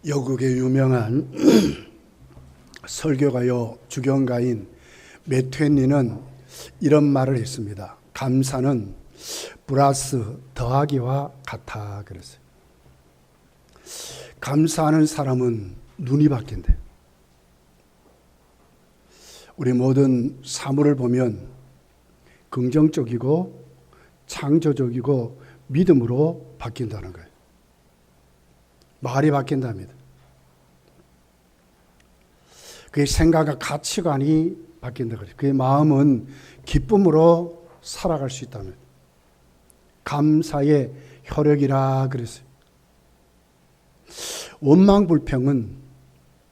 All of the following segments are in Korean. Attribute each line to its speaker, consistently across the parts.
Speaker 1: 영국의 유명한 설교가요 주경가인 매트니는 이런 말을 했습니다. 감사는 플러스 더하기와 같아 그랬어요. 감사하는 사람은 눈이 바뀐대. 우리 모든 사물을 보면 긍정적이고 창조적이고 믿음으로 바뀐다는 거예요. 말이 바뀐답니다. 그의 생각과 가치관이 바뀐다 그래요. 그의 마음은 기쁨으로 살아갈 수 있다는 거예요. 감사의 혈육이라 그랬어요. 원망불평은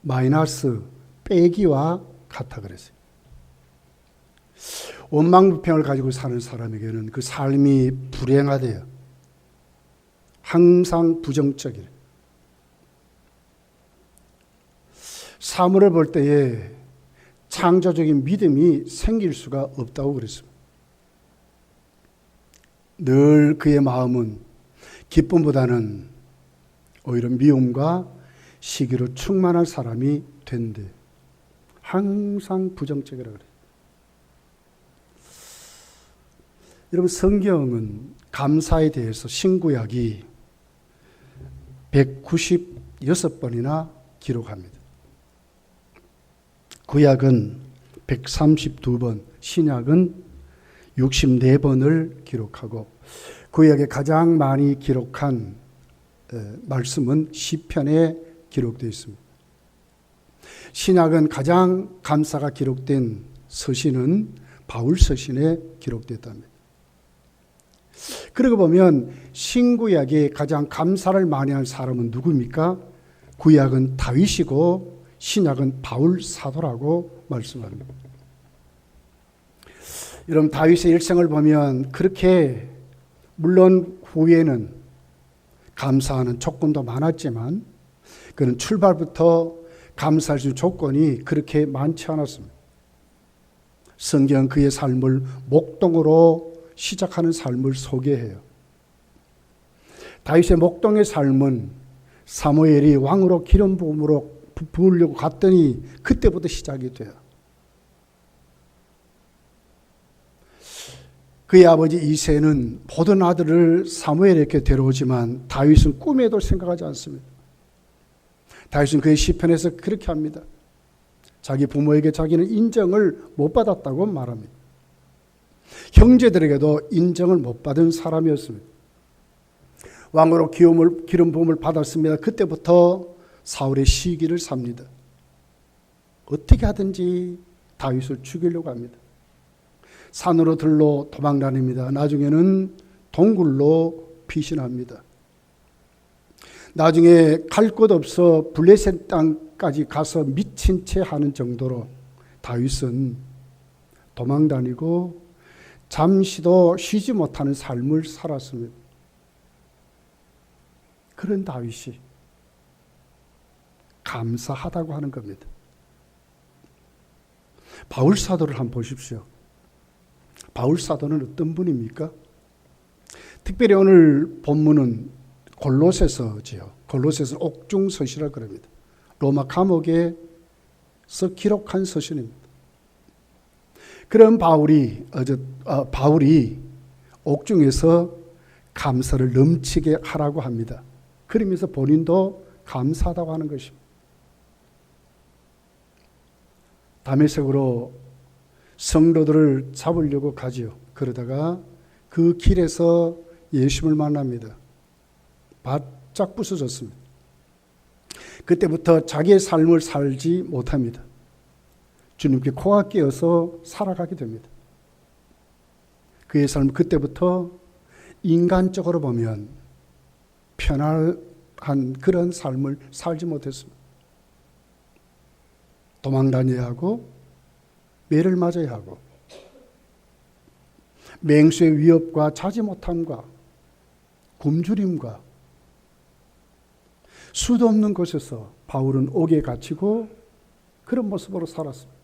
Speaker 1: 마이너스 빼기와 같아 그랬어요. 원망불평을 가지고 사는 사람에게는 그 삶이 불행하대요. 항상 부정적이래. 사물을 볼 때에 창조적인 믿음이 생길 수가 없다고 그랬습니다. 늘 그의 마음은 기쁨보다는 오히려 미움과 시기로 충만한 사람이 된대. 항상 부정적이라고 그래요. 여러분, 성경은 감사에 대해서 신구약이 196번이나 기록합니다. 구약은 132번, 신약은 64번을 기록하고 구약에 가장 많이 기록한 말씀은 시편에 기록되어 있습니다. 신약은 가장 감사가 기록된 서신은 바울 서신에 기록됐답니다. 그러고 보면 신구약에 가장 감사를 많이 한 사람은 누구입니까? 구약은 다윗이고 신약은 바울 사도라고 말씀합니다. 여러분, 다윗의 일생을 보면 그렇게 물론 후에는 감사하는 조건도 많았지만 그는 출발부터 감사할 수 있는 조건이 그렇게 많지 않았습니다. 성경은 그의 삶을 목동으로 시작하는 삶을 소개해요. 다윗의 목동의 삶은 사무엘이 왕으로 기름 부으려고 갔더니 그때부터 시작이 돼요. 그의 아버지 이새는 모든 아들을 사무엘에게 데려오지만 다윗은 꿈에도 생각하지 않습니다. 다윗은 그의 시편에서 그렇게 합니다. 자기 부모에게 자기는 인정을 못 받았다고 말합니다. 형제들에게도 인정을 못 받은 사람이었습니다. 왕으로 기름 부음을 받았습니다. 그때부터 사울의 시기를 삽니다. 어떻게 하든지 다윗을 죽이려고 합니다. 산으로 들로 도망다닙니다. 나중에는 동굴로 피신합니다. 나중에 갈 곳 없어 블레셋 땅까지 가서 미친 채 하는 정도로 다윗은 도망다니고 잠시도 쉬지 못하는 삶을 살았습니다. 그런 다윗이 감사하다고 하는 겁니다. 바울 사도를 한번 보십시오. 바울 사도는 어떤 분입니까? 특별히 오늘 본문은 골로새서지요. 골로새서 옥중 서시라 그럽니다. 로마 감옥에서 기록한 서신입니다. 그런 바울이 옥중에서 감사를 넘치게 하라고 합니다. 그러면서 본인도 감사하다고 하는 것입니다. 다메섹으로 성도들을 잡으려고 가지요. 그러다가 그 길에서 예수님을 만납니다. 바짝 부서졌습니다. 그때부터 자기의 삶을 살지 못합니다. 주님께 코가 끼어서 살아가게 됩니다. 그의 삶은 그때부터 인간적으로 보면 편안한 그런 삶을 살지 못했습니다. 도망다녀야 하고 매를 맞아야 하고 맹수의 위협과 자지 못함과 굶주림과 수도 없는 곳에서 바울은 옥에 갇히고 그런 모습으로 살았습니다.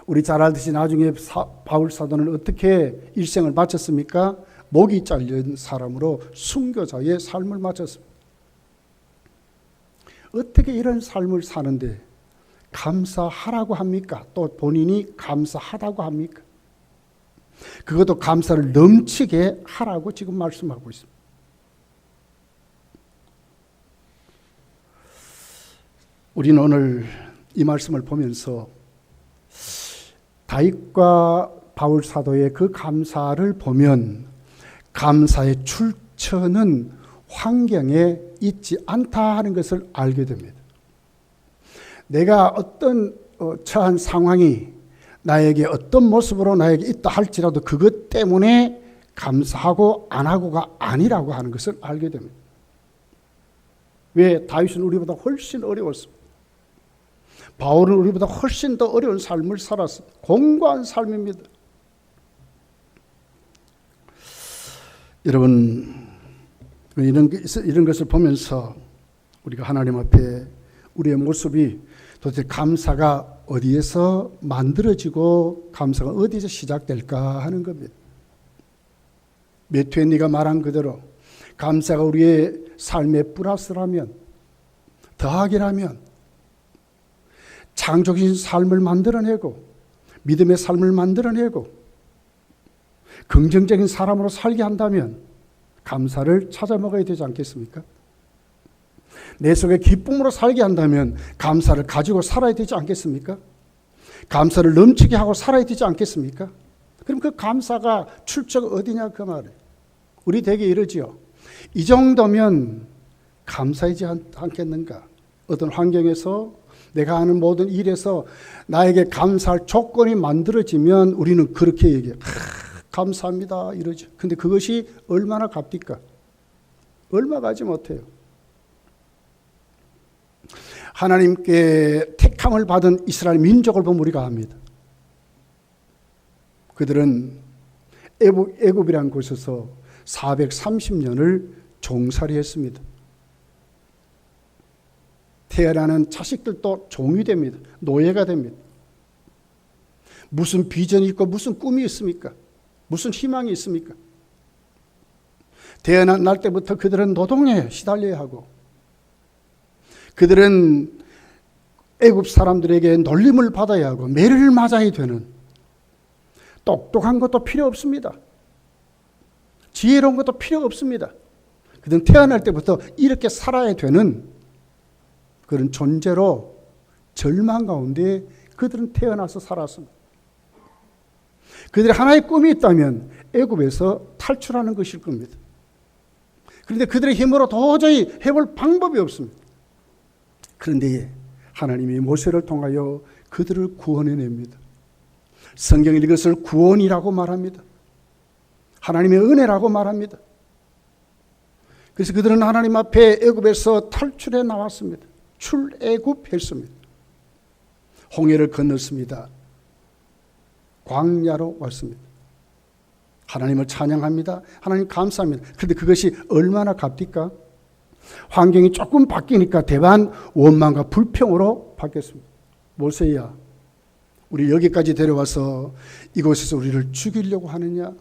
Speaker 1: 우리 잘 알듯이 나중에 바울 사도는 어떻게 일생을 마쳤습니까? 목이 잘린 사람으로 순교자의 삶을 마쳤습니다. 어떻게 이런 삶을 사는데 감사하라고 합니까? 또 본인이 감사하다고 합니까? 그것도 감사를 넘치게 하라고 지금 말씀하고 있습니다. 우리는 오늘 이 말씀을 보면서 다윗과 바울 사도의 그 감사를 보면 감사의 출처는 환경에 있지 않다 하는 것을 알게 됩니다. 내가 어떤 처한 상황이 나에게 어떤 모습으로 나에게 있다 할지라도 그것 때문에 감사하고 안 하고가 아니라고 하는 것을 알게 됩니다. 왜? 다윗은 우리보다 훨씬 어려웠습니다. 바울은 우리보다 훨씬 더 어려운 삶을 살았습니다. 공고한 삶입니다. 여러분, 이런 것을 보면서 우리가 하나님 앞에 우리의 모습이 도대체 감사가 어디에서 만들어지고 감사가 어디서 시작될까 하는 겁니다. 매튜엔니가 말한 그대로 감사가 우리의 삶의 플러스라면, 더하기라면 창조적인 삶을 만들어내고 믿음의 삶을 만들어내고 긍정적인 사람으로 살게 한다면 감사를 찾아 먹어야 되지 않겠습니까? 내 속에 기쁨으로 살게 한다면 감사를 가지고 살아야 되지 않겠습니까? 감사를 넘치게 하고 살아야 되지 않겠습니까? 그럼 그 감사가 출처가 어디냐 그 말이에요. 우리 대개 이러지요. 이 정도면 감사하지 않겠는가? 어떤 환경에서 내가 하는 모든 일에서 나에게 감사할 조건이 만들어지면 우리는 그렇게 얘기해요. 감사합니다 이러죠. 근데 그것이 얼마나 값디까? 얼마 가지 못해요. 하나님께 택함을 받은 이스라엘 민족을 보면 우리가 압니다. 그들은 애굽이라는 곳에서 430년을 종살이했습니다. 태어나는 자식들도 종이 됩니다. 노예가 됩니다. 무슨 비전이 있고 무슨 꿈이 있습니까? 무슨 희망이 있습니까? 태어난 날 때부터 그들은 노동에 시달려야 하고 그들은 애굽 사람들에게 놀림을 받아야 하고 매를 맞아야 되는 똑똑한 것도 필요 없습니다. 지혜로운 것도 필요 없습니다. 그들은 태어날 때부터 이렇게 살아야 되는 그런 존재로 절망 가운데 그들은 태어나서 살았습니다. 그들의 하나의 꿈이 있다면 애굽에서 탈출하는 것일 겁니다. 그런데 그들의 힘으로 도저히 해볼 방법이 없습니다. 그런데 하나님이 모세를 통하여 그들을 구원해냅니다. 성경이 이것을 구원이라고 말합니다. 하나님의 은혜라고 말합니다. 그래서 그들은 하나님 앞에 애굽에서 탈출해 나왔습니다. 출애굽했습니다. 홍해를 건넜습니다. 광야로 왔습니다. 하나님을 찬양합니다. 하나님 감사합니다. 그런데 그것이 얼마나 값디까? 환경이 조금 바뀌니까 대반 원망과 불평으로 바뀌었습니다. 모세야, 우리 여기까지 데려와서 이곳에서 우리를 죽이려고 하느냐?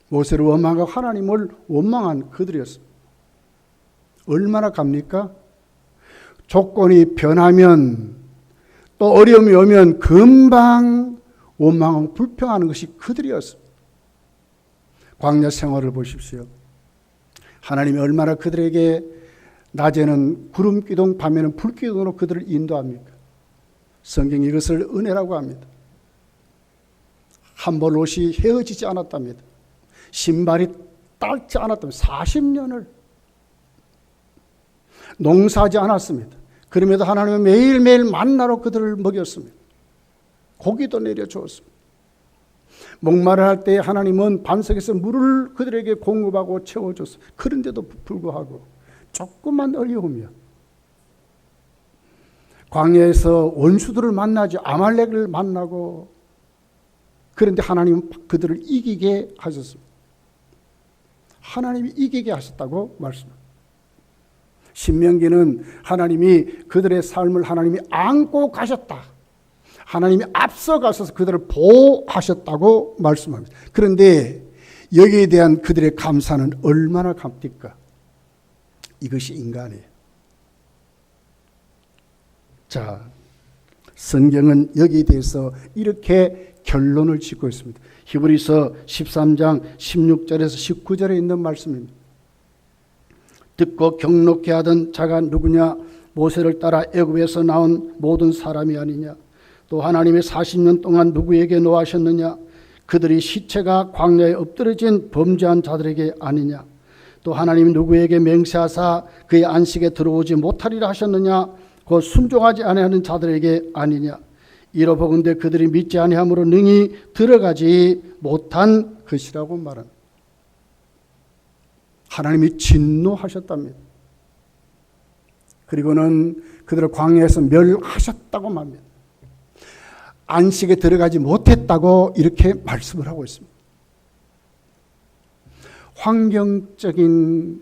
Speaker 1: 모세를 원망하고 하나님을 원망한 그들이었습니다. 얼마나 갑니까? 조건이 변하면 또 어려움이 오면 금방 원망하고 불평하는 것이 그들이었습니다. 광야 생활을 보십시오. 하나님이 얼마나 그들에게 낮에는 구름 기둥, 밤에는 불 기둥으로 그들을 인도합니까? 성경이 이것을 은혜라고 합니다. 한 벌 옷이 헤어지지 않았답니다. 신발이 닳지 않았답니다. 40년을 농사하지 않았습니다. 그럼에도 하나님은 매일매일 만나로 그들을 먹였습니다. 고기도 내려주었습니다. 목마를 할 때 하나님은 반석에서 물을 그들에게 공급하고 채워줬어요. 그런데도 불구하고 조금만 어려우면 광야에서 원수들을 만나죠. 아말렉을 만나고 그런데 하나님은 그들을 이기게 하셨습니다. 하나님이 이기게 하셨다고 말씀합니다. 신명기는 하나님이 그들의 삶을 하나님이 안고 가셨다. 하나님이 앞서가셔서 그들을 보호하셨다고 말씀합니다. 그런데 여기에 대한 그들의 감사는 얼마나 값디까? 이것이 인간이에요. 자, 성경은 여기에 대해서 이렇게 결론을 짓고 있습니다. 히브리서 13장 16절에서 19절에 있는 말씀입니다. 듣고 경록케 하던 자가 누구냐? 모세를 따라 애굽에서 나온 모든 사람이 아니냐? 또 하나님의 40년 동안 누구에게 노하셨느냐? 그들이 시체가 광야에 엎드러진 범죄한 자들에게 아니냐? 또 하나님이 누구에게 맹세하사 그의 안식에 들어오지 못하리라 하셨느냐? 곧 순종하지 아니하는 자들에게 아니냐? 이로보건대 그들이 믿지 아니함으로 능히 들어가지 못한 것이라고 말합니다. 하나님이 진노하셨답니다. 그리고는 그들을 광야에서 멸하셨다고 말합니다. 안식에 들어가지 못했다고 이렇게 말씀을 하고 있습니다. 환경적인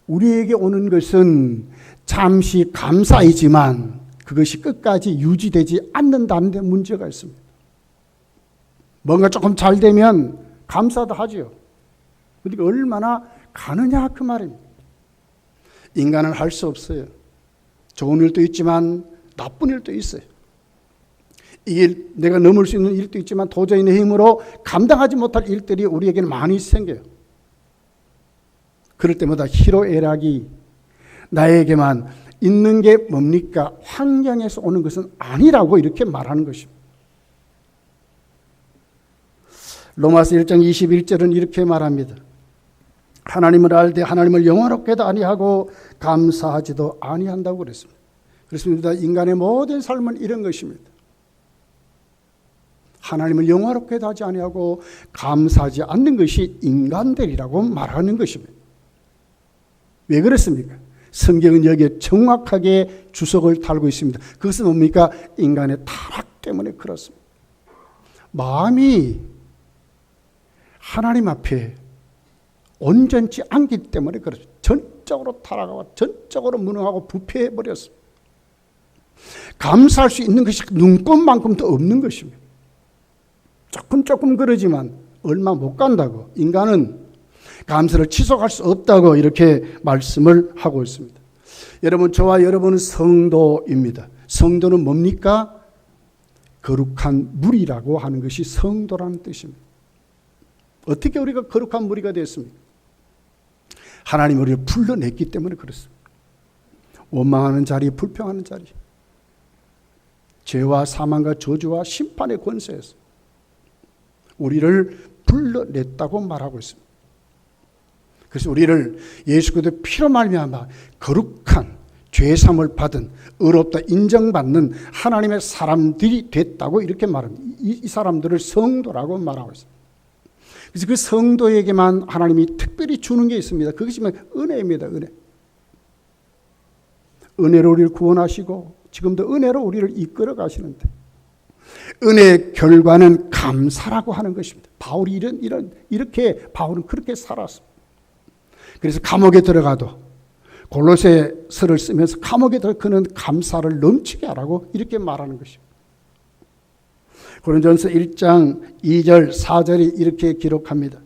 Speaker 1: 우리에게 오는 것은 잠시 감사이지만 그것이 끝까지 유지되지 않는다는 데 문제가 있습니다. 뭔가 조금 잘 되면 감사도 하죠. 그러니까 얼마나 가느냐 그 말입니다. 인간은 할 수 없어요. 좋은 일도 있지만 나쁜 일도 있어요. 이게 내가 넘을 수 있는 일도 있지만 도저히 내 힘으로 감당하지 못할 일들이 우리에게는 많이 생겨요. 그럴 때마다 희로애락이 나에게만 있는 게 뭡니까? 환경에서 오는 것은 아니라고 이렇게 말하는 것입니다. 로마서 1장 21절은 이렇게 말합니다. 하나님을 알되 하나님을 영원롭게도 아니하고 감사하지도 아니한다고 그랬습니다. 그렇습니다. 인간의 모든 삶은 이런 것입니다. 하나님을 영화롭게도 하지 아니하고 감사하지 않는 것이 인간들이라고 말하는 것입니다. 왜 그렇습니까? 성경은 여기에 정확하게 주석을 달고 있습니다. 그것은 뭡니까? 인간의 타락 때문에 그렇습니다. 마음이 하나님 앞에 온전치 않기 때문에 그렇습니다. 전적으로 타락하고 전적으로 무능하고 부패해버렸습니다. 감사할 수 있는 것이 눈꼽만큼도 없는 것입니다. 조금 그러지만 얼마 못 간다고, 인간은 감사를 지속할 수 없다고 이렇게 말씀을 하고 있습니다. 여러분, 저와 여러분은 성도입니다. 성도는 뭡니까? 거룩한 무리라고 하는 것이 성도라는 뜻입니다. 어떻게 우리가 거룩한 무리가 됐습니까? 하나님이 우리를 불러냈기 때문에 그렇습니다. 원망하는 자리, 불평하는 자리, 죄와 사망과 저주와 심판의 권세에서 우리를 불러냈다고 말하고 있습니다. 그래서 우리를 예수 그리스도의 피로 말미암아 거룩한 죄사함을 받은 의롭다 인정받는 하나님의 사람들이 됐다고 이렇게 말합니다. 이 사람들을 성도라고 말하고 있습니다. 그래서 그 성도에게만 하나님이 특별히 주는 게 있습니다. 그것이 은혜입니다. 은혜로 우리를 구원하시고 지금도 은혜로 우리를 이끌어 가시는데, 은혜의 결과는 감사라고 하는 것입니다. 바울이 이렇게 바울은 그렇게 살았습니다. 그래서 감옥에 들어가도 골로새서를 쓰면서 감옥에 들어 그는 감사를 넘치게 하라고 이렇게 말하는 것입니다. 고린도전서 1장 2절 4절이 이렇게 기록합니다.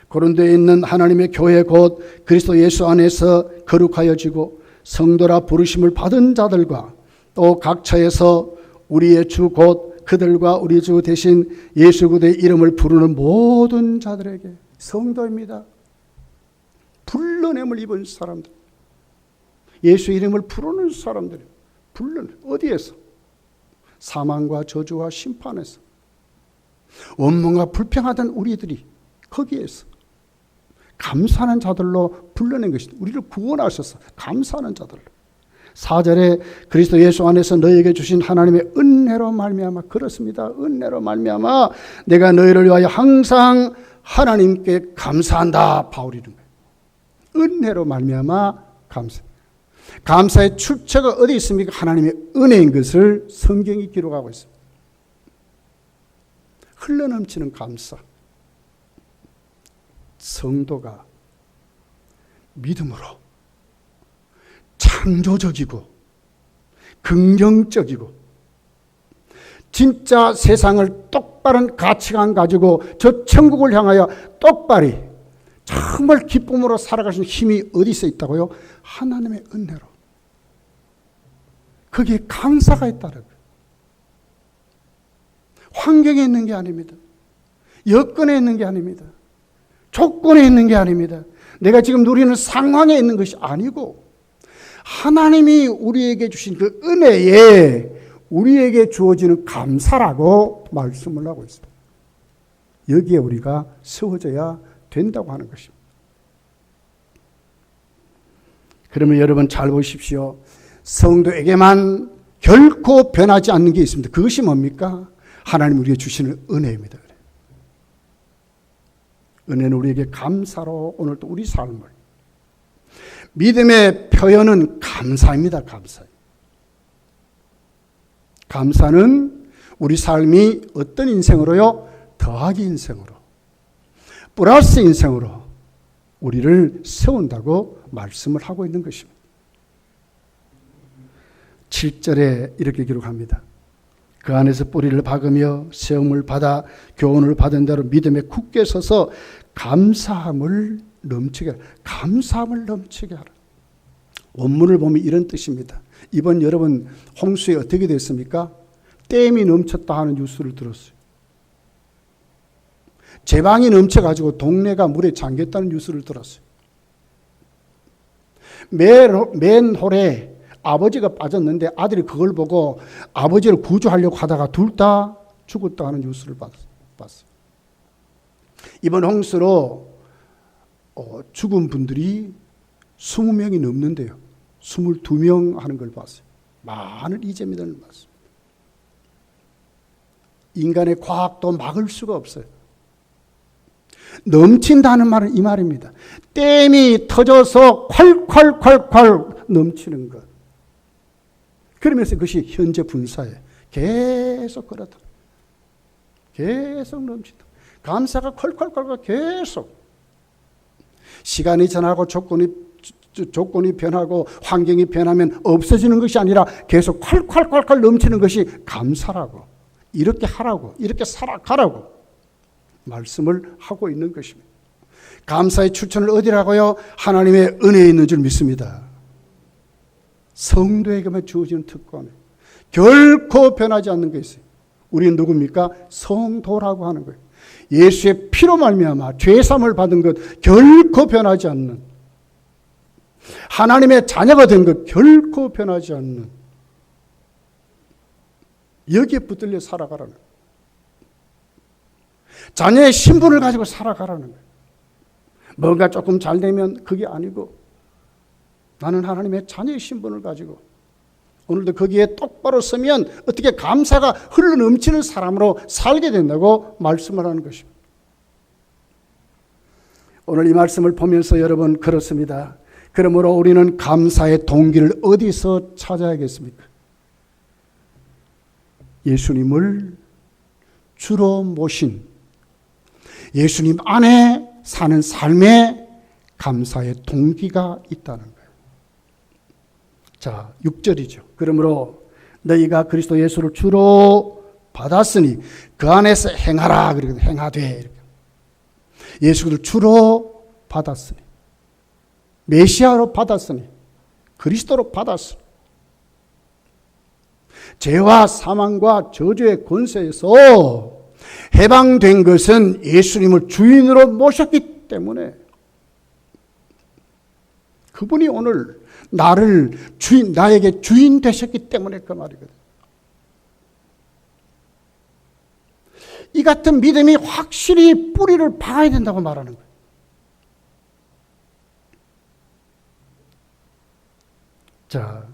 Speaker 1: 고린도에 있는 하나님의 교회 곧 그리스도 예수 안에서 거룩하여지고 성도라 부르심을 받은 자들과 또 각처에서 우리의 주 곧 그들과 우리 주 대신 예수 그리스도의 이름을 부르는 모든 자들에게, 성도입니다. 불러냄을 입은 사람들, 예수 이름을 부르는 사람들, 어디에서? 사망과 저주와 심판에서, 원망과 불평하던 우리들이 거기에서 감사하는 자들로 불러낸 것이다. 우리를 구원하셔서 감사하는 자들로. 4절에 그리스도 예수 안에서 너희에게 주신 하나님의 은혜로 말미암아, 그렇습니다. 은혜로 말미암아 내가 너희를 위하여 항상 하나님께 감사한다. 바울이 이런 거예요. 은혜로 말미암아 감사. 감사의 출처가 어디 있습니까? 하나님의 은혜인 것을 성경이 기록하고 있습니다. 흘러넘치는 감사. 성도가 믿음으로 창조적이고 긍정적이고 진짜 세상을 똑바른 가치관 가지고 저 천국을 향하여 똑바리 정말 기쁨으로 살아갈 수 있는 힘이 어디서 있다고요? 하나님의 은혜로. 거기에 감사가 있다는 거예요. 환경에 있는 게 아닙니다. 여건에 있는 게 아닙니다. 조건에 있는 게 아닙니다. 내가 지금 누리는 상황에 있는 것이 아니고 하나님이 우리에게 주신 그 은혜에 우리에게 주어지는 감사라고 말씀을 하고 있습니다. 여기에 우리가 세워져야 된다고 하는 것입니다. 그러면 여러분 잘 보십시오. 성도에게만 결코 변하지 않는 게 있습니다. 그것이 뭡니까? 하나님 우리에게 주시는 은혜입니다. 은혜는 우리에게 감사로 오늘도 우리 삶을, 믿음의 표현은 감사입니다. 감사는 우리 삶이 어떤 인생으로요? 더하기 인생으로, 플러스 인생으로 우리를 세운다고 말씀을 하고 있는 것입니다. 7절에 이렇게 기록합니다. 그 안에서 뿌리를 박으며 세움을 받아 교훈을 받은 대로 믿음에 굳게 서서 감사함을 넘치게 하라. 감사함을 넘치게 하라. 원문을 보면 이런 뜻입니다. 이번 여러분 홍수에 어떻게 됐습니까? 댐이 넘쳤다 하는 뉴스를 들었어요. 제방이 넘쳐가지고 동네가 물에 잠겼다는 뉴스를 들었어요. 맨홀에 아버지가 빠졌는데 아들이 그걸 보고 아버지를 구조하려고 하다가 둘 다 죽었다 하는 뉴스를 봤어요. 이번 홍수로 죽은 분들이 20명이 넘는데요. 22명 하는 걸 봤어요. 많은 이재민들을 봤어요. 인간의 과학도 막을 수가 없어요. 넘친다는 말은 이 말입니다. 댐이 터져서 콸콸콸콸 넘치는 것. 그러면서 그것이 현재 분사예요. 계속 그렇다. 계속 넘친다. 감사가 콸콸콸콸 계속. 시간이 지나고 조건이 변하고 환경이 변하면 없어지는 것이 아니라 계속 콸콸콸콸 넘치는 것이 감사라고, 이렇게 하라고, 이렇게 살아가라고 말씀을 하고 있는 것입니다. 감사의 출처를 어디라고요? 하나님의 은혜에 있는 줄 믿습니다. 성도에게만 주어지는 특권에 결코 변하지 않는 게 있어요. 우리는 누굽니까? 성도라고 하는 거예요. 예수의 피로 말미암아 죄사함을 받은 것 결코 변하지 않는, 하나님의 자녀가 된 것 결코 변하지 않는, 여기에 붙들려 살아가라는 거예요. 자녀의 신분을 가지고 살아가라는 거예요. 뭔가 조금 잘 되면 그게 아니고 나는 하나님의 자녀의 신분을 가지고 오늘도 거기에 똑바로 서면 어떻게 감사가 흘러넘치는 사람으로 살게 된다고 말씀을 하는 것입니다. 오늘 이 말씀을 보면서 여러분 그렇습니다. 그러므로 우리는 감사의 동기를 어디서 찾아야겠습니까? 예수님을 주로 모신 예수님 안에 사는 삶에 감사의 동기가 있다는 거예요. 자, 6절이죠. 그러므로 너희가 그리스도 예수를 주로 받았으니 그 안에서 행하라. 그러거든요. 행하되. 이렇게. 예수를 주로 받았으니, 메시아로 받았으니, 그리스도로 받았으니, 죄와 사망과 저주의 권세에서 해방된 것은 예수님을 주인으로 모셨기 때문에, 그분이 오늘 나에게 주인 되셨기 때문에 그 말이거든요. 이 같은 믿음이 확실히 뿌리를 박아야 된다고 말하는 거예요. 자,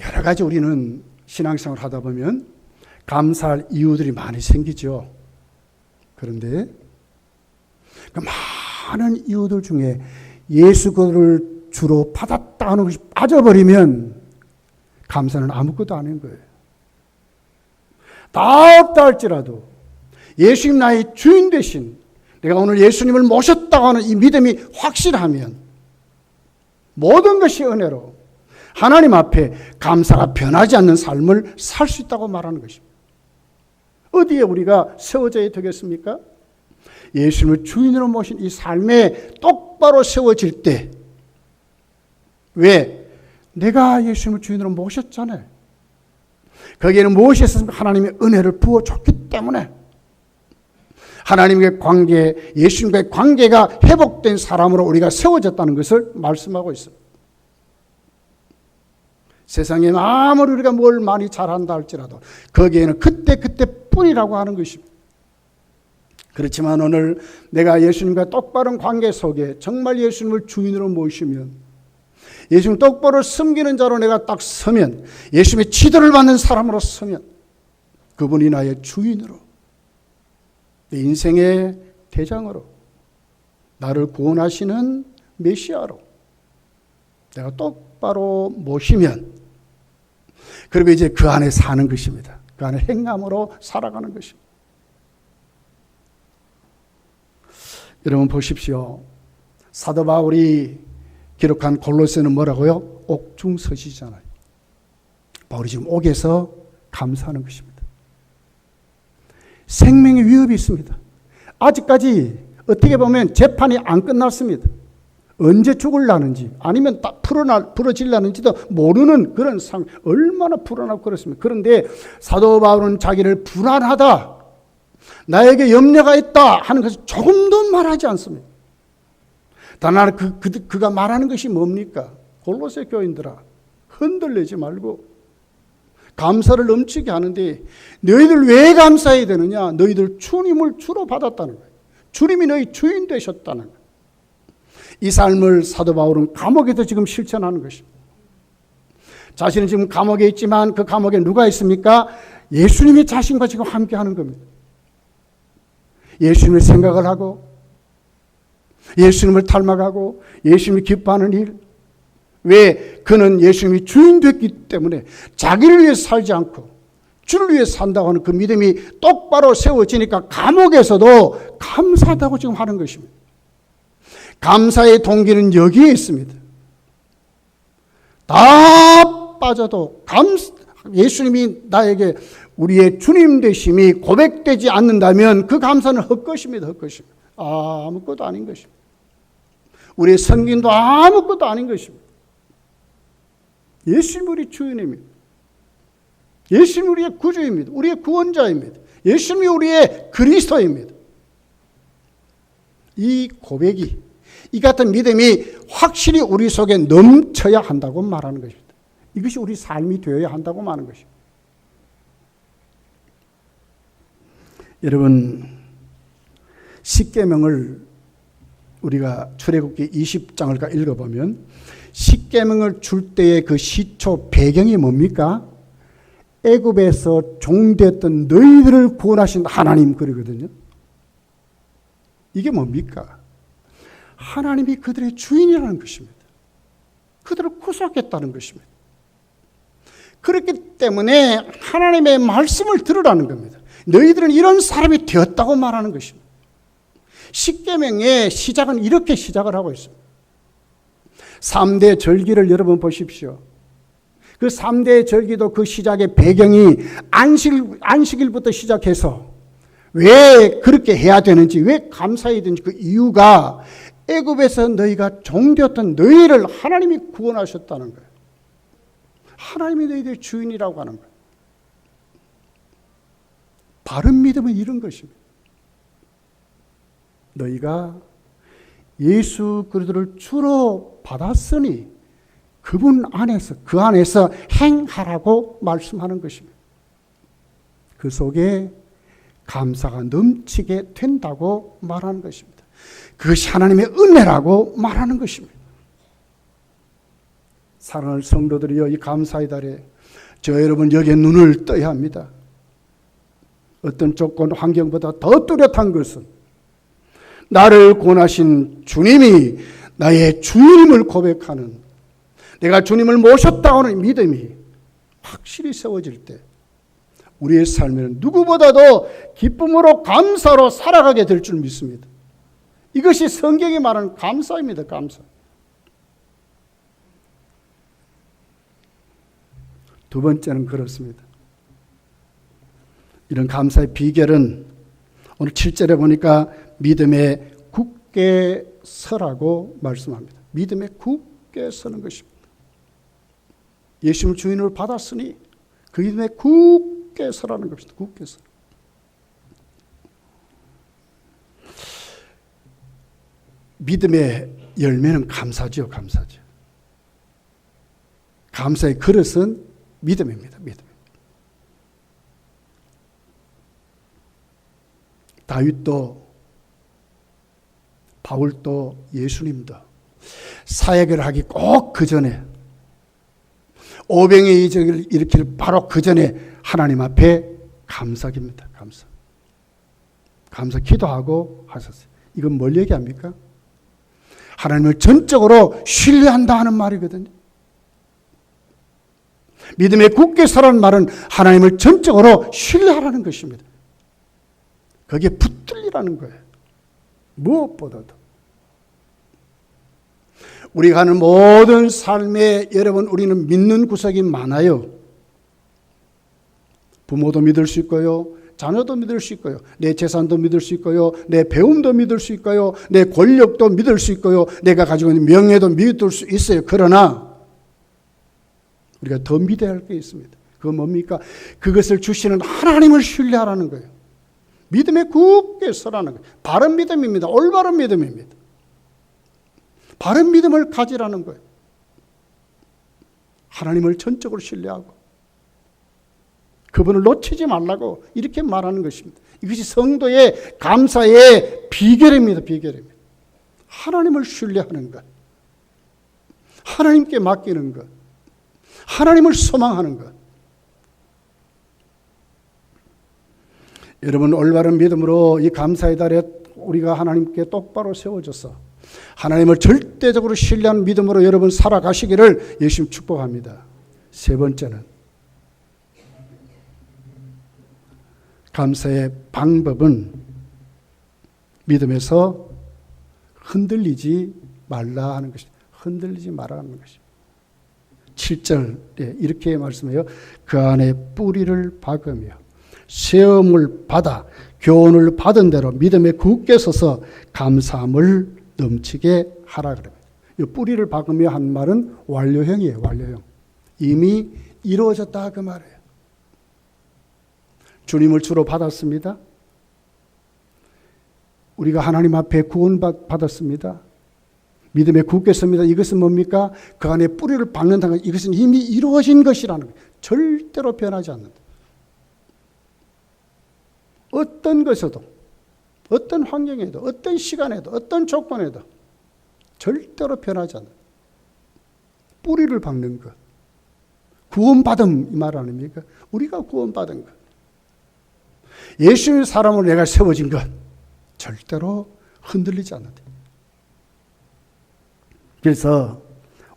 Speaker 1: 여러 가지 우리는 신앙생활을 하다 보면 감사할 이유들이 많이 생기죠. 그런데 그 많은 이유들 중에 예수 그를 주로 받았다 하는 것이 빠져버리면 감사는 아무것도 아닌 거예요. 다 없다 할지라도 예수님 나의 주인 되신, 내가 오늘 예수님을 모셨다고 하는 이 믿음이 확실하면 모든 것이 은혜로 하나님 앞에 감사가 변하지 않는 삶을 살 수 있다고 말하는 것입니다. 어디에 우리가 세워져야 되겠습니까? 예수님을 주인으로 모신 이 삶에 똑바로 세워질 때 왜? 내가 예수님을 주인으로 모셨잖아요. 거기에는 무엇이 있었습니까? 하나님의 은혜를 부어줬기 때문에 하나님의 관계, 예수님과의 관계가 회복된 사람으로 우리가 세워졌다는 것을 말씀하고 있습니다. 세상에 아무리 우리가 뭘 많이 잘한다 할지라도 거기에는 그때뿐이라고 하는 것입니다. 그렇지만 오늘 내가 예수님과 똑바른 관계 속에 정말 예수님을 주인으로 모시면, 예수님 똑바로 섬기는 자로 내가 딱 서면, 예수님의 지도를 받는 사람으로 서면 그분이 나의 주인으로, 내 인생의 대장으로, 나를 구원하시는 메시아로 내가 똑바로 모시면, 그리고 이제 그 안에 사는 것입니다. 그 안에 행함으로 살아가는 것입니다. 여러분 보십시오. 사도 바울이 기록한 골로새는 뭐라고요? 옥중서시잖아요. 바울이 지금 옥에서 감사하는 것입니다. 생명의 위협이 있습니다. 아직까지 어떻게 보면 재판이 안 끝났습니다. 언제 죽을라는지 아니면 딱 풀어질라는지도 모르는 그런 상황, 얼마나 불안하고 그렇습니까? 그런데 사도 바울은 자기를 불안하다, 나에게 염려가 있다 하는 것을 조금도 말하지 않습니다. 다만 그가 말하는 것이 뭡니까? 골로새 교인들아, 흔들리지 말고 감사를 넘치게 하는데, 너희들 왜 감사해야 되느냐? 너희들 주님을 주로 받았다는 거예요. 주님이 너희 주인 되셨다는 거예요. 이 삶을 사도 바울은 감옥에서 지금 실천하는 것입니다. 자신은 지금 감옥에 있지만 그 감옥에 누가 있습니까? 예수님이 자신과 지금 함께 하는 겁니다. 예수님을 생각을 하고 예수님을 닮아가고 예수님이 기뻐하는 일. 왜? 그는 예수님이 주인 됐기 때문에 자기를 위해 살지 않고 주를 위해 산다고 하는 그 믿음이 똑바로 세워지니까 감옥에서도 감사하다고 지금 하는 것입니다. 감사의 동기는 여기에 있습니다. 다 빠져도 예수님이 나에게 우리의 주님 되심이 고백되지 않는다면 그 감사는 헛것입니다. 헛것입니다. 아무것도 아닌 것입니다. 우리의 성gin도 아무것도 아닌 것입니다. 예수님 우리 주인입니다. 예수님 우리의 구주입니다. 우리의 구원자입니다. 예수님이 우리의 그리스도입니다. 이 고백이, 이 같은 믿음이 확실히 우리 속에 넘쳐야 한다고 말하는 것입니다. 이것이 우리 삶이 되어야 한다고 말하는 것입니다. 여러분, 십계명을 우리가 출애굽기 20장을 읽어보면 십계명을 줄 때의 그 시초 배경이 뭡니까? 애굽에서 종되었던 너희들을 구원하신 하나님 그러거든요. 이게 뭡니까? 하나님이 그들의 주인이라는 것입니다. 그들을 구속했다는 것입니다. 그렇기 때문에 하나님의 말씀을 들으라는 겁니다. 너희들은 이런 사람이 되었다고 말하는 것입니다. 십계명의 시작은 이렇게 시작을 하고 있습니다. 3대 절기를 여러분 보십시오. 그 3대 절기도 그 시작의 배경이 안식일부터 시작해서 왜 그렇게 해야 되는지, 왜 감사해야 되는지 그 이유가 애굽에서 너희가 종되었던 너희를 하나님이 구원하셨다는 거예요. 하나님이 너희들의 주인이라고 하는 거예요. 바른 믿음은 이런 것입니다. 너희가 예수 그리스도를 주로 받았으니 그분 안에서, 그 안에서 행하라고 말씀하는 것입니다. 그 속에 감사가 넘치게 된다고 말하는 것입니다. 그것이 하나님의 은혜라고 말하는 것입니다. 사랑하는 성도들이여, 이 감사의 달에 저 여러분 여기에 눈을 떠야 합니다. 어떤 조건, 환경보다 더 뚜렷한 것은 나를 구원하신 주님이 나의 주님을 고백하는, 내가 주님을 모셨다고 하는 믿음이 확실히 세워질 때 우리의 삶에는 누구보다도 기쁨으로 감사로 살아가게 될 줄 믿습니다. 이것이 성경이 말하는 감사입니다. 감사. 두 번째는 그렇습니다. 이런 감사의 비결은 오늘 7절에 보니까 믿음에 굳게 서라고 말씀합니다. 믿음에 굳게 서는 것입니다. 예수님을 주인으로 받았으니 그 이름에 굳게 서라는 것입니다. 굳게 서. 믿음의 열매는 감사죠. 감사죠. 감사의 그릇은 믿음입니다. 믿음. 다윗도 바울도 예수님도 사역을 하기 꼭 그 전에 오병의 이적을 일으킬 바로 그 전에 하나님 앞에 감사기입니다. 감사. 감사 기도하고 하셨어요. 이건 뭘 얘기합니까? 하나님을 전적으로 신뢰한다 하는 말이거든요. 믿음에 굳게 서라는 말은 하나님을 전적으로 신뢰하라는 것입니다. 거기에 붙들리라는 거예요. 무엇보다도. 우리가 하는 모든 삶에 여러분 우리는 믿는 구석이 많아요. 부모도 믿을 수 있고요. 자녀도 믿을 수 있고요. 내 재산도 믿을 수 있고요. 내 배움도 믿을 수 있고요. 내 권력도 믿을 수 있고요. 내가 가지고 있는 명예도 믿을 수 있어요. 그러나 우리가 더 믿어야 할 게 있습니다. 그건 뭡니까? 그것을 주시는 하나님을 신뢰하라는 거예요. 믿음에 굳게 서라는 거예요. 바른 믿음입니다. 올바른 믿음입니다. 바른 믿음을 가지라는 거예요. 하나님을 전적으로 신뢰하고 그분을 놓치지 말라고 이렇게 말하는 것입니다. 이것이 성도의 감사의 비결입니다. 비결입니다. 하나님을 신뢰하는 것. 하나님께 맡기는 것. 하나님을 소망하는 것. 여러분 올바른 믿음으로 이 감사의 달에 우리가 하나님께 똑바로 세워져서 하나님을 절대적으로 신뢰하는 믿음으로 여러분 살아가시기를 예수님 축복합니다. 세 번째는 감사의 방법은 믿음에서 흔들리지 말라 하는 것입니다. 흔들리지 말라는 것입니다. 7절에 이렇게 말씀해요. 그 안에 뿌리를 박으며 시험을 받아 교훈을 받은 대로 믿음에 굳게 서서 감사함을 넘치게 하라 그럽니다. 이 뿌리를 박으며 한 말은 완료형이에요. 완료형. 이미 이루어졌다 그 말이에요. 주님을 주로 받았습니다. 우리가 하나님 앞에 구원받았습니다. 믿음에 굳게 섭니다. 이것은 뭡니까? 그 안에 뿌리를 박는다는 것. 이것은 이미 이루어진 것이라는 거예요. 절대로 변하지 않는다. 어떤 것에도, 어떤 환경에도, 어떤 시간에도, 어떤 조건에도 절대로 변하지 않는다. 뿌리를 박는 것. 구원받음 이 말 아닙니까? 우리가 구원받은 것. 예수의 사람으로 내가 세워진 것. 절대로 흔들리지 않는다. 그래서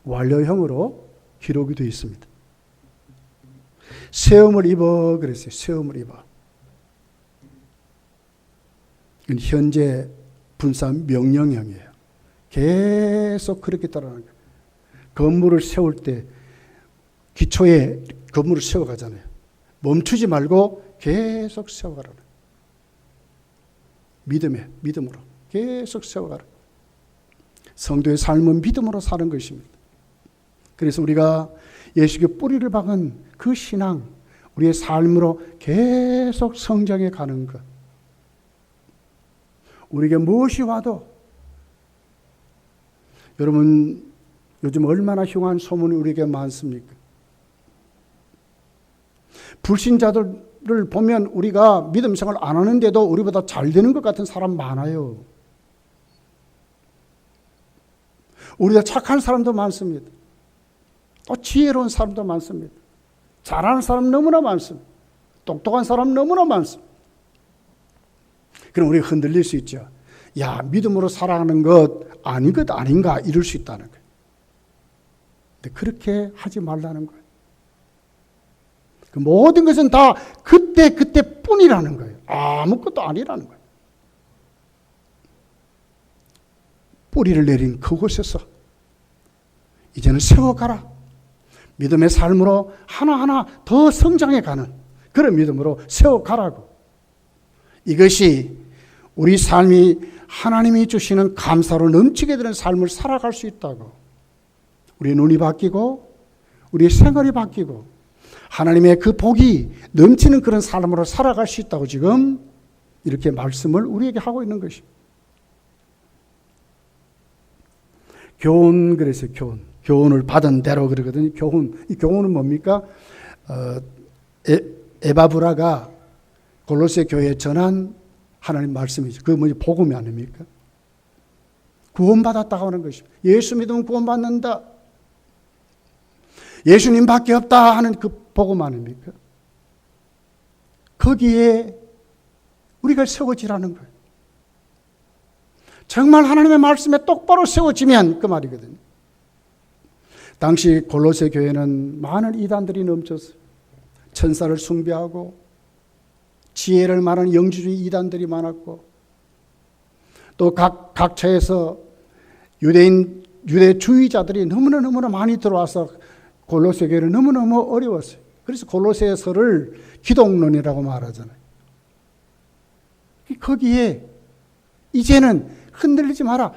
Speaker 1: 완료형으로 기록이 되어 있습니다. 세움을 입어 그랬어요. 세움을 입어. 이건 현재 분사 명령형이에요. 계속 그렇게 따라가는 거예요. 건물을 세울 때 기초에 건물을 세워가잖아요. 멈추지 말고 계속 세워가라. 믿음으로 계속 세워가라. 성도의 삶은 믿음으로 사는 것입니다. 그래서 우리가 예수께 뿌리를 박은 그 신앙, 우리의 삶으로 계속 성장해 가는 것. 우리에게 무엇이 와도 여러분 요즘 얼마나 흉한 소문이 우리에게 많습니까? 불신자들을 보면 우리가 믿음 생활 안 하는데도 우리보다 잘 되는 것 같은 사람 많아요. 우리가 착한 사람도 많습니다. 또 지혜로운 사람도 많습니다. 잘하는 사람 너무나 많습니다. 똑똑한 사람 너무나 많습니다. 그럼 우리가 흔들릴 수 있죠. 야, 믿음으로 살아가는 것 아닌 것 아닌가 이럴 수 있다는 거예요. 근데 그렇게 하지 말라는 거예요. 그 모든 것은 다 그때뿐이라는 거예요. 아무것도 아니라는 거예요. 뿌리를 내린 그곳에서 이제는 세워가라. 믿음의 삶으로 하나하나 더 성장해가는 그런 믿음으로 세워가라고. 이것이 우리 삶이 하나님이 주시는 감사로 넘치게 되는 삶을 살아갈 수 있다고. 우리 눈이 바뀌고 우리의 생활이 바뀌고 하나님의 그 복이 넘치는 그런 삶으로 살아갈 수 있다고 지금 이렇게 말씀을 우리에게 하고 있는 것입니다. 교훈, 그래서 교훈을 받은 대로 그러거든요. 이 교훈은 뭡니까? 에바브라가 골로새 교회에 전한 하나님 말씀이죠. 그게 뭐지? 복음이 아닙니까? 구원받았다고 하는 것입니다. 예수 믿으면 구원받는다. 예수님밖에 없다 하는 그 복음 아닙니까? 거기에 우리가 세워지라는 거예요. 정말 하나님의 말씀에 똑바로 세워지면 그 말이거든요. 당시 골로새 교회는 많은 이단들이 넘쳤어요. 천사를 숭배하고 지혜를 말하는 영주주의 이단들이 많았고 또 각처에서 유대주의자들이 너무나 많이 들어와서 골로새 교회는 너무너무 어려웠어요. 그래서 골로새서를 기독론이라고 말하잖아요. 거기에 이제는 흔들리지 마라.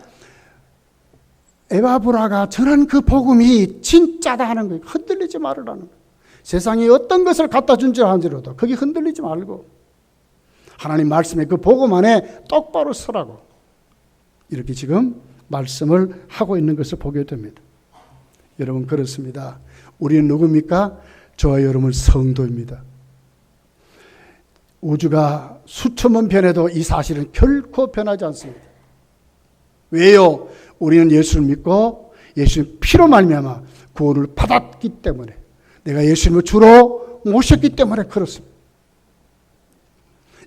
Speaker 1: 에바브라가 전한 그 복음이 진짜다 하는 거예요. 흔들리지 말으라는 거예요. 세상에 어떤 것을 갖다 준지 하더라도 거기 흔들리지 말고 하나님 말씀의 그 복음 안에 똑바로 서라고 이렇게 지금 말씀을 하고 있는 것을 보게 됩니다. 여러분 그렇습니다. 우리는 누굽니까? 저와 여러분 성도입니다. 우주가 수천 번 변해도 이 사실은 결코 변하지 않습니다. 왜요? 우리는 예수를 믿고 예수님 피로 말미암아 구원을 받았기 때문에 내가 예수님을 주로 모셨기 때문에 그렇습니다.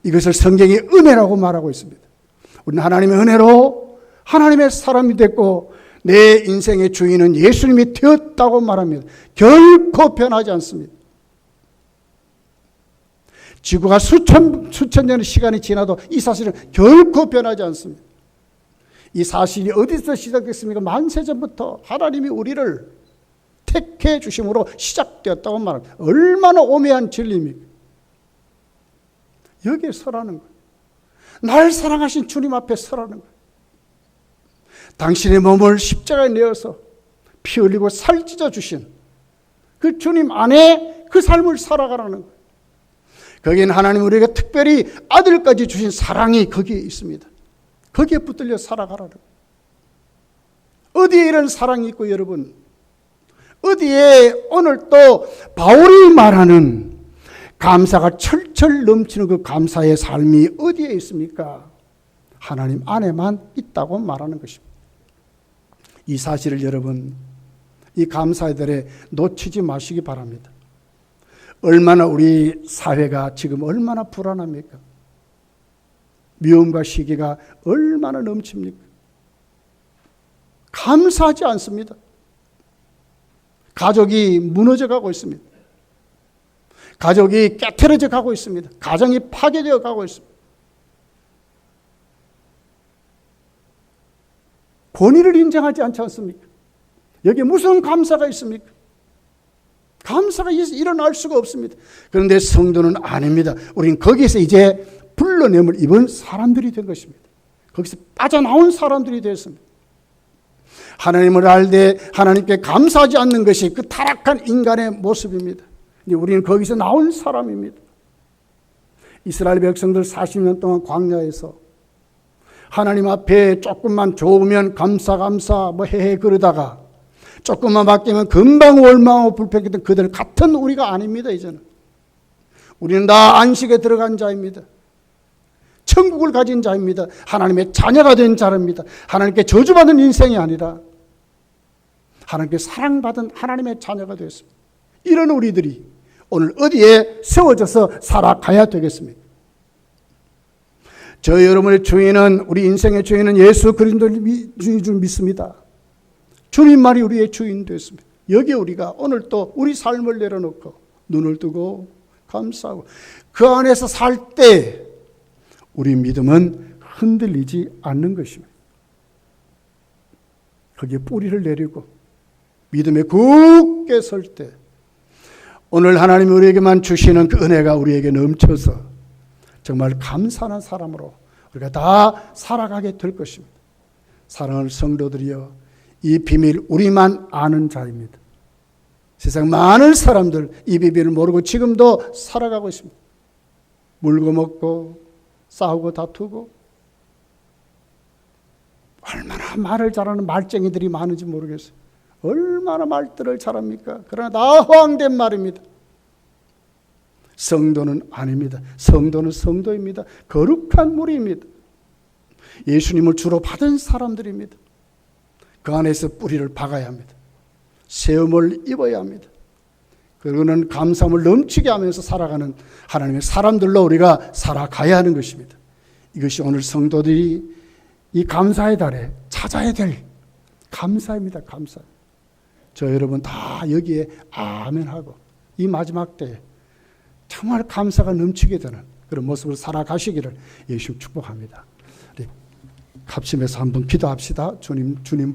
Speaker 1: 이것을 성경이 은혜라고 말하고 있습니다. 우리는 하나님의 은혜로 하나님의 사람이 됐고 내 인생의 주인은 예수님이 되었다고 말합니다. 결코 변하지 않습니다. 지구가 수천 년의 시간이 지나도 이 사실은 결코 변하지 않습니다. 이 사실이 어디서 시작됐습니까? 만세전부터 하나님이 우리를 택해 주심으로 시작되었다고 말합니다. 얼마나 오묘한 진리입니까? 여기에 서라는 거예요. 날 사랑하신 주님 앞에 서라는 거예요. 당신의 몸을 십자가에 내어서 피 흘리고 살 찢어 주신 그 주님 안에 그 삶을 살아가라는 거예요. 거기는 하나님 우리에게 특별히 아들까지 주신 사랑이 거기에 있습니다. 거기에 붙들려 살아가라는 거예요. 어디에 이런 사랑이 있고 여러분 어디에 오늘 또 바울이 말하는 감사가 철철 넘치는 그 감사의 삶이 어디에 있습니까? 하나님 안에만 있다고 말하는 것입니다. 이 사실을 여러분 이 감사의 달에 놓치지 마시기 바랍니다. 얼마나 우리 사회가 지금 얼마나 불안합니까? 미움과 시기가 얼마나 넘칩니까? 감사하지 않습니다. 가족이 무너져 가고 있습니다. 가족이 깨트려져 가고 있습니다. 가정이 파괴되어 가고 있습니다. 권위를 인정하지 않지 않습니까? 여기에 무슨 감사가 있습니까? 감사가 일어날 수가 없습니다. 그런데 성도는 아닙니다. 우리는 거기에서 이제 불러냄을 입은 사람들이 된 것입니다. 거기서 빠져나온 사람들이 되었습니다. 하나님을 알되 하나님께 감사하지 않는 것이 그 타락한 인간의 모습입니다. 우리는 거기서 나온 사람입니다. 이스라엘 백성들 40년 동안 광야에서 하나님 앞에 조금만 좋으면 감사 뭐 헤헤 그러다가 조금만 바뀌면 금방 원망하고 불평했던 그들 같은 우리가 아닙니다. 이제는 우리는 다 안식에 들어간 자입니다. 천국을 가진 자입니다. 하나님의 자녀가 된 자입니다. 하나님께 저주받은 인생이 아니라 하나님께 사랑받은 하나님의 자녀가 되었습니다. 이런 우리들이 오늘 어디에 세워져서 살아가야 되겠습니까? 저 여러분의 주인은 우리 인생의 주인은 예수 그리스도를 주인 줄 믿습니다. 주님만이 우리의 주인 됐습니다. 여기에 우리가 오늘 또 우리 삶을 내려놓고 눈을 뜨고 감사하고 그 안에서 살 때 우리 믿음은 흔들리지 않는 것입니다. 거기에 뿌리를 내리고 믿음에 굳게 설 때 오늘 하나님이 우리에게만 주시는 그 은혜가 우리에게 넘쳐서 정말 감사하는 사람으로 우리가 다 살아가게 될 것입니다. 사랑하는 성도들이여 이 비밀 우리만 아는 자입니다. 세상 많은 사람들 이 비밀을 모르고 지금도 살아가고 있습니다. 물고 먹고 싸우고 다투고 얼마나 말을 잘하는 말쟁이들이 많은지 모르겠어요. 얼마나 말들을 잘합니까? 그러나 다 허황된 말입니다. 성도는 아닙니다. 성도는 성도입니다. 거룩한 무리입니다. 예수님을 주로 받은 사람들입니다. 그 안에서 뿌리를 박아야 합니다. 세움을 입어야 합니다. 그리고는 감사함을 넘치게 하면서 살아가는 하나님의 사람들로 우리가 살아가야 하는 것입니다. 이것이 오늘 성도들이 이 감사의 달에 찾아야 될 감사입니다. 감사. 저 여러분 다 여기에 아멘하고 이 마지막 때에 정말 감사가 넘치게 되는 그런 모습으로 살아가시기를 예수 축복합니다. 우리 합심해서 한번 기도합시다. 주님